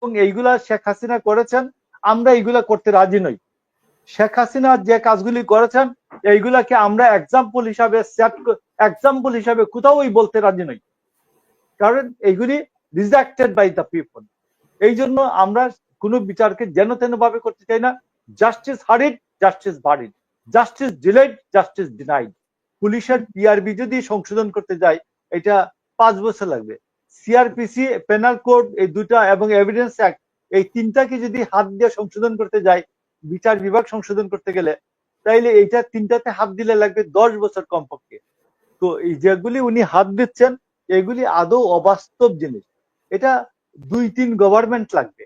এবং এইগুলা শেখ হাসিনা করেছেন, আমরা এইগুলা করতে রাজি নই। শেখ হাসিনা যে কাজগুলি করেছেন এইগুলাকে আমরা এক্সাম্পল হিসাবে কোথাও বলতে রাজি নই, কারণ এইগুলি রিজেক্টেড বাই দ্য পিপল। এই জন্য আমরা কোনো বিচারকে যেন তেন ভাবে করতে চাই না। Justice হারিড, justice বাড়িড, justice delayed, justice denied. পুলিশের পিআরবি যদি সংশোধন করতে যায় এটা 5 বছর লাগবে। সিআরপিসি, পেনাল কোড, এই দুটা এবং এভিডেন্স অ্যাক্ট, এই তিনটাকে যদি হাত দিয়ে সংশোধন করতে যায়, বিচার বিভাগ সংশোধন করতে গেলে, তাইলে এইটা তিনটাতে হাত দিলে লাগবে 10 বছর কমপক্ষে। তো এই যেগুলি উনি হাত দিচ্ছেন এগুলি আদৌ অবাস্তব জিনিস। এটা 2-3 গভর্নমেন্ট লাগবে।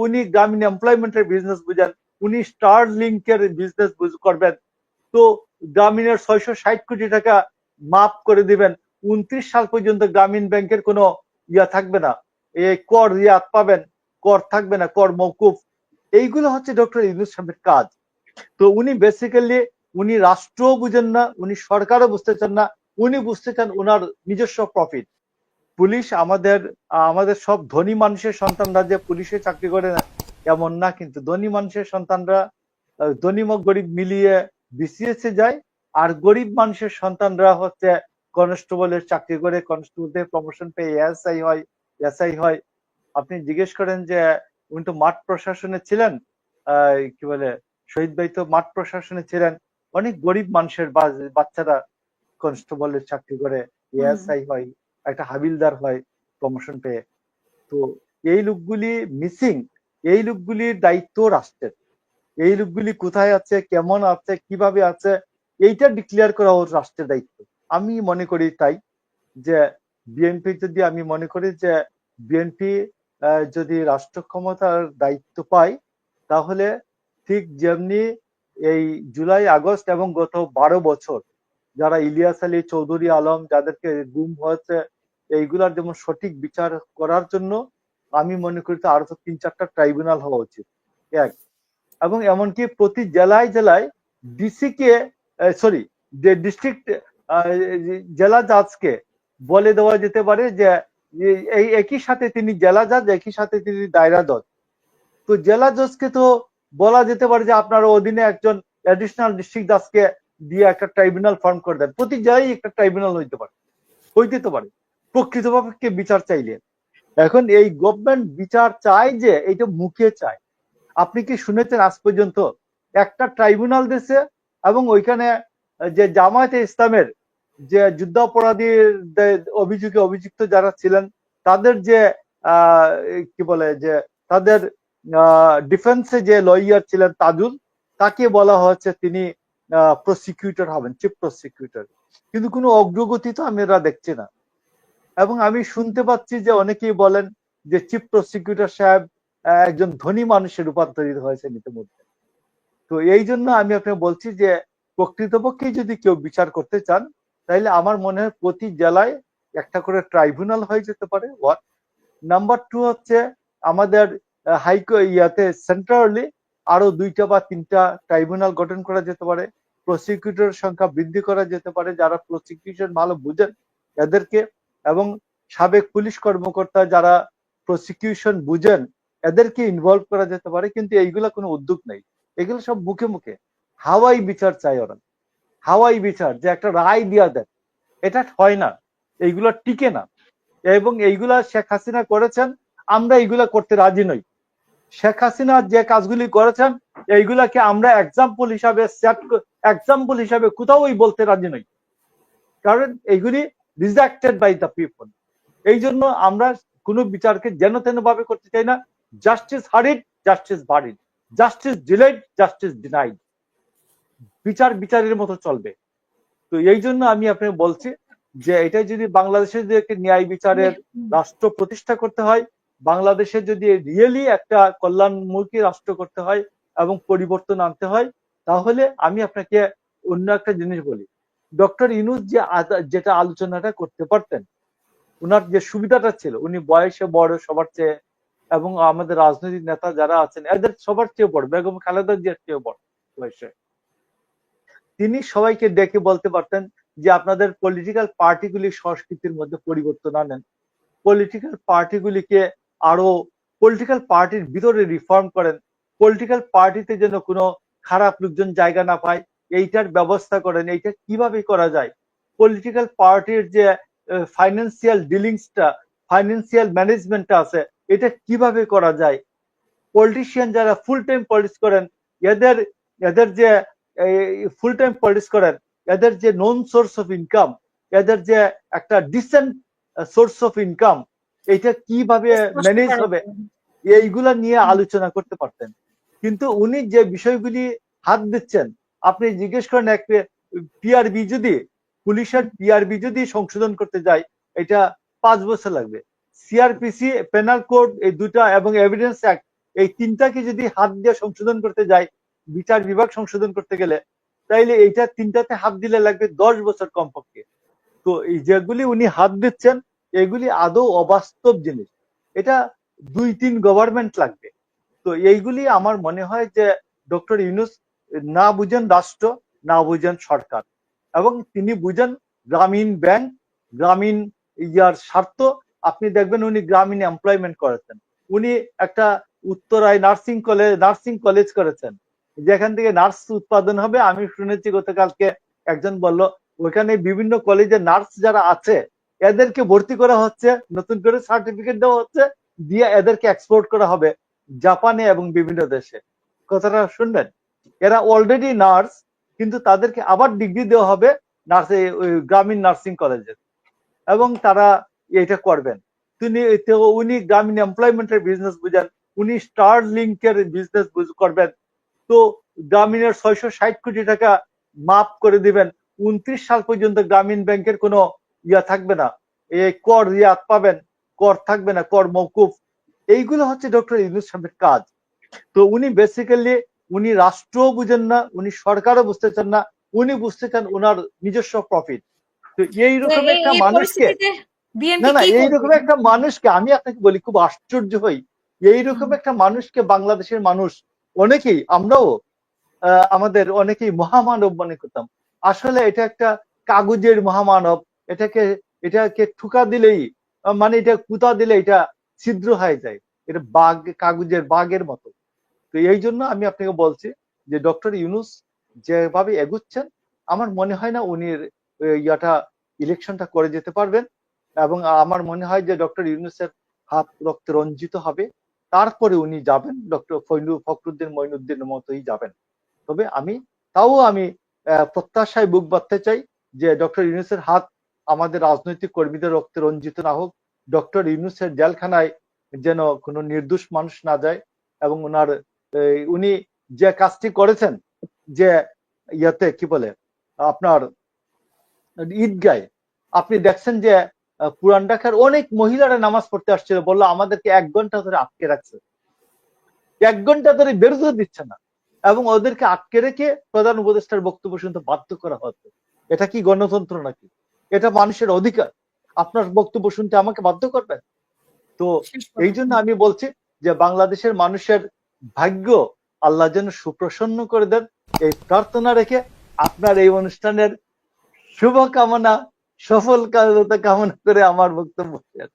উনি গ্রামীণ এমপ্লয়মেন্টের বিজনেস বুঝেন, উনি স্টার লিঙ্কের বিজনেস করবেন, তো গ্রামীণের 660 কোটি টাকা মাফ করে দিবেন। 29 সাল পর্যন্ত গ্রামীণ ব্যাংকের কোনো থাকবে না, এই কর রিয়াত পাবেন, কর থাকবে না, কর মওকুফ। এইগুলো হচ্ছে ডক্টর ইউনূস সাহেবের কাজ। তো উনি বেসিক্যালি উনি রাষ্ট্রও বুঝেন না, উনি সরকারও বুঝতে চান না, উনি বুঝতে চান ওনার নিজস্ব প্রফিট। পুলিশ আমাদের আমাদের সব ধনী মানুষের সন্তানরা যে পুলিশে চাকরি করে না এমন না, কিন্তু ধনী মানুষের সন্তানরা ধনী গরিব মিলিয়ে বিসিএস এ যায়, আর গরিব মানুষের সন্তানরা হচ্ছে কনস্টেবলের চাকরি করে, কনস্টেবল থেকে প্রমোশন পেয়ে এসআই হয়, এসআই হয়। আপনি জিজ্ঞেস করেন যে উনি তো মাঠ প্রশাসনে ছিলেন, কি বলে শহীদ ভাই তো মাঠ প্রশাসনে ছিলেন। অনেক গরিব মানুষের বাচ্চারা কনস্টেবলের চাকরি করে এএসআই হয়, একটা হাবিলদার হয় প্রমোশন পেয়ে। তো এই লোকগুলি মিসিং, এই লোকগুলির দায়িত্ব রাষ্ট্রের। এই লোকগুলি কোথায় আছে, কেমন আছে, কিভাবে আছে, এইটা ডিক্লেয়ার করা ওর রাষ্ট্রের দায়িত্ব। আমি মনে করি তাই যে বিএনপি যদি, আমি মনে করি যে বিএনপি যদি রাষ্ট্র ক্ষমতার দায়িত্ব পায়, তাহলে ঠিক যেমনি এই জুলাই আগস্ট এবং গত 12 বছর যারা ইলিয়াস আলী, চৌধুরী আলম, যাদেরকে গুম হয়েছে, এইগুলার যেমন সঠিক বিচার করার জন্য আমি মনে করি তো আরো তো 3-4টা ট্রাইব্যুনাল হওয়া উচিত। এক, এবং এমনকি প্রতি জেলায় জেলায় ডিসি কে, সরি, যে ডিস্ট্রিক্ট জেলা জাজকে বলে দেওয়া যেতে পারে যে এই একই সাথে তিনি জেলা জাজ, একই সাথে তিনি দায়রা জজ। তো জেলা জজকে তো বলা যেতে পারে যে আপনার অধীনে একজন অ্যাডিশনাল ডিস্ট্রিক্ট জাজকে দিয়ে একটা ট্রাইব্যুনাল ফর্ম করে দেন। প্রতি জেলায় একটা ট্রাইব্যুনাল হইতে পারে প্রকৃতপক্ষে বিচার চাইলে। এখন এই গভর্নমেন্ট বিচার চায় যে এইটা মুখে চায়। আপনি কি শুনেছেন আজ পর্যন্ত একটা ট্রাইব্যুনাল দিছে এবং ওইখানে যে জামায়াতে ইসলামের যে যুদ্ধাপরাধীর অভিযোগে অভিযুক্ত যারা ছিলেন তাদের যে কি বলে যে তাদের ডিফেন্সে যে লয়ার ছিলেন তাজুল, তাকে বলা হচ্ছে তিনি প্রসিকিউটর হবেন, চিফ প্রসিকিউটর, কিন্তু কোনো অগ্রগতি তো আমরা দেখছি না। এবং আমি শুনতে পাচ্ছি যে অনেকেই বলেন যে চিফ প্রসিকিউটর সাহেব একজন ধনী মানুষের রূপান্তরিত হয়েছে ইতিমধ্যে। তো এই জন্য আমি আপনাকে বলছি যে প্রকৃতপক্ষে যদি কেউ বিচার করতে চান তাহলে আমার মনে হয় প্রতি জেলায় একটা করে ট্রাইব্যুনাল হয়ে যেতে পারে। ওয়ান নাম্বার 2 হচ্ছে আমাদের ইয়াতে সেন্ট্রালি আরো 2টা বা 3টা ট্রাইব্যুনাল গঠন করা যেতে পারে। প্রসিকিউটর সংখ্যা বৃদ্ধি করা যেতে পারে, যারা প্রসিকিউশন ভালো বুঝেন এদেরকে, এবং সাবেক পুলিশ কর্মকর্তা যারা প্রসিকিউশন বুঝেন এদেরকে ইনভলভ করা যেতে পারে। কিন্তু এইগুলা কোনো উদ্যোগ নেই, এগুলো সব মুখে মুখে হাওয়াই বিচার চাই ওরা। হাওয়াই বিচার যে একটা রায় দিয়া দেন, এটা হয় না, এইগুলা টিকে না। এবং এইগুলা শেখ হাসিনা করেছেন, আমরা এইগুলা করতে রাজি নই। শেখ হাসিনা যে কাজগুলি করেছেন এইগুলাকে আমরা এক্সাম্পল হিসাবে কোথাও বলতে রাজি নই, কারণ এইগুলি রিজেক্টেড বাই দ্য পিপল। এই জন্য আমরা কোনো বিচারকে যেন তেন ভাবে করতে চাই না। Justice হারিড, justice বাড়িড, justice delayed, justice denied. বিচার বিচারের মতো চলবে। তো এই জন্য আমি আপনাকে বলছি যে এটা যদি বাংলাদেশে যদি একটা ন্যায় বিচারের রাষ্ট্র প্রতিষ্ঠা করতে হয়, বাংলাদেশে যদি রিয়েলি একটা কল্যাণমুখী রাষ্ট্র করতে হয় এবং পরিবর্তন আনতে হয়, তাহলে আমি আপনাকে অন্য একটা জিনিস বলি। ডক্টর ইউনূস যে যেটা আলোচনাটা করতে পারতেন, উনার যে সুবিধাটা ছিল, উনি বয়সে বড় সবার চেয়ে, এবং আমাদের রাজনৈতিক নেতা যারা আছেন এদের সবার চেয়ে বড়, বেগম খালেদা জিয়ার চেয়ে বড় বয়সে। তিনি সবাইকে ডেকে বলতে পারতেন যে আপনাদের পলিটিক্যাল পার্টিগুলি সংস্কৃতির মধ্যে পরিবর্তন আনেন, পলিটিক্যাল পার্টিগুলিকে আরো পলিটিক্যাল পার্টির ভিতরে রিফর্ম করেন, পলিটিক্যাল পার্টিতে যেন কোনো খারাপ লোকজন জায়গা না পায় এইটার ব্যবস্থা করেন। এইটা কিভাবে করা যায়, পলিটিক্যাল পার্টির যে ফাইন্যান্সিয়াল ডিলিংসটা, ফাইন্যান্সিয়াল ম্যানেজমেন্টটা আছে, এটা কিভাবে করা যায়। পলিটিশিয়ান যারা ফুল টাইম পলিটিক্স করেন, এদের এদের যে ফুল টাইম পলিটিক্স করেন, এদের যে নন সোর্স অফ ইনকাম, এদের যে একটা ডিসেন্ট সোর্স অফ ইনকাম, এটা কিভাবে ম্যানেজ হবে, এইগুলা নিয়ে আলোচনা করতে পারতেন। কিন্তু উনি যে বিষয়গুলি হাত দিচ্ছেন, আপনি জিজ্ঞেস করেন এক পিআরবি যদি, পুলিশের পিআরবি যদি সংশোধন করতে যায়, এটা 5 বছর লাগবে। সিআরপিসি, পেনাল কোড, এই দুটা এবং এভিডেন্স অ্যাক্ট, এই তিনটাকে যদি হাত দিয়ে সংশোধন করতে যায়, বিচার বিভাগ সংশোধন করতে গেলে, তাইলে এইটা তিনটাতে হাত দিলে লাগবে 10 বছর কমপক্ষে। তো এই যেগুলি উনি হাত দিচ্ছেন, এগুলি আদৌ অবাস্তব জিনিস। এটা 2-3 গভর্নমেন্ট লাগবে। তো এইগুলি আমার মনে হয় যে ডক্টর ইউনূস না বুঝেন রাষ্ট্র, না বুঝেন সরকার, এবং তিনি বুঝেন গ্রামীণ ব্যাংক, গ্রামীণ ইয়ার স্বার্থ। আপনি দেখবেন উনি গ্রামীণ এমপ্লয়মেন্ট করেছেন, উনি একটা উত্তরায় নার্সিং কলেজ করেছেন, যেখান থেকে নার্স উৎপাদন হবে। আমি শুনেছি গতকালকে একজন বলল ওইখানে বিভিন্ন কলেজে নার্স যারা আছে এদেরকে ভর্তি করা হচ্ছে, নতুন করে সার্টিফিকেট দেওয়া হচ্ছে, দিয়ে এদেরকে এক্সপোর্ট করা হবে জাপানে এবং বিভিন্ন দেশে। কথাটা শুনবেন, এরা অলরেডি নার্স, কিন্তু তাদেরকে আবার ডিগ্রি দেওয়া হবে গ্রামীণ নার্সিং কলেজে, এবং তারা এটা করবেন। উনি গ্রামীণ এমপ্লয়মেন্টের বিজনেস বুঝেন, উনি স্টার লিঙ্কের বিজনেস করবেন। তো গ্রামীণের 660 কোটি টাকা মাফ করে দিবেন, 29 সাল পর্যন্ত গ্রামীণ ব্যাংকের কোনো ইয়া থাকবে না, এই কর রিয়াত পাবেন, কর থাকবে না, কর মওকুফ। এইগুলো হচ্ছে ডক্টর ইউনূস সাহেবের কাজ। তো উনি বেসিক্যালি উনি রাষ্ট্রও বুঝেন না, উনি সরকারও বুঝতে চান না, উনি বুঝতে চান ওনার নিজস্ব প্রফিট। তো এইরকম একটা মানুষকে, না না, এইরকম একটা মানুষকে আমি আপনাকে বলি, খুব আশ্চর্য হই, এইরকম একটা মানুষকে বাংলাদেশের মানুষ অনেকেই, আমরাও আমাদের অনেকেই মহামানব মনে করতাম। আসলে এটা একটা কাগজের মহামানব। এটাকে ঠুকা দিলেই, মানে এটা কুতা দিলে এটা ছিদ্র হয়ে যায়, এটা কাগজের বাঘের মতো। তো এই জন্য আমি আপনাকে বলছি যে ডক্টর ইউনূস যেভাবে এগুচ্ছেন, আমার মনে হয় না উনি ইলেকশনটা করে যেতে পারবেন। এবং আমার মনে হয় যে ডক্টর ইউনূসের হাত রক্তে রঞ্জিত হবে, তারপরে উনি যাবেন ডক্টর ফখরুদ্দিন মঈনুদ্দিনের মতোই যাবেন। তবে আমি প্রত্যাশায় বুক বাঁধতে চাই যে ডক্টর ইউনূসের হাত আমাদের রাজনৈতিক কর্মীদের রক্তে রঞ্জিত না হোক, ডক্টর ইউনূসের জেলখানায় যেন কোনো নির্দোষ মানুষ না যায়, এবং উনি যে কাজটি করেছেন, যে ইয়াতে কি বলে আপনার ঈদগায়, আপনি দেখছেন যে পুরান ঢাকার অনেক মহিলারা নামাজ পড়তে আসছিল, বললো আমাদেরকে 1 ঘন্টা ধরে আটকে রাখছে, 1 ঘন্টা ধরে বেরোতে দিচ্ছে না, এবং ওদেরকে আটকে রেখে প্রধান উপদেষ্টার বক্তব্য শুনতে বাধ্য করা হচ্ছে। এটা কি গণতন্ত্র নাকি? এটা মানুষের অধিকার, আপনার বক্তব্য শুনতে আমাকে বাধ্য করবেন? তো এই জন্য আমি বলছি যে বাংলাদেশের মানুষের ভাগ্য আল্লাহ যেন সুপ্রসন্ন করে দেন, এই প্রার্থনা রেখে আপনার এই অনুষ্ঠানের শুভকামনা, সফল কামনা করে আমার বক্তব্য শেষ।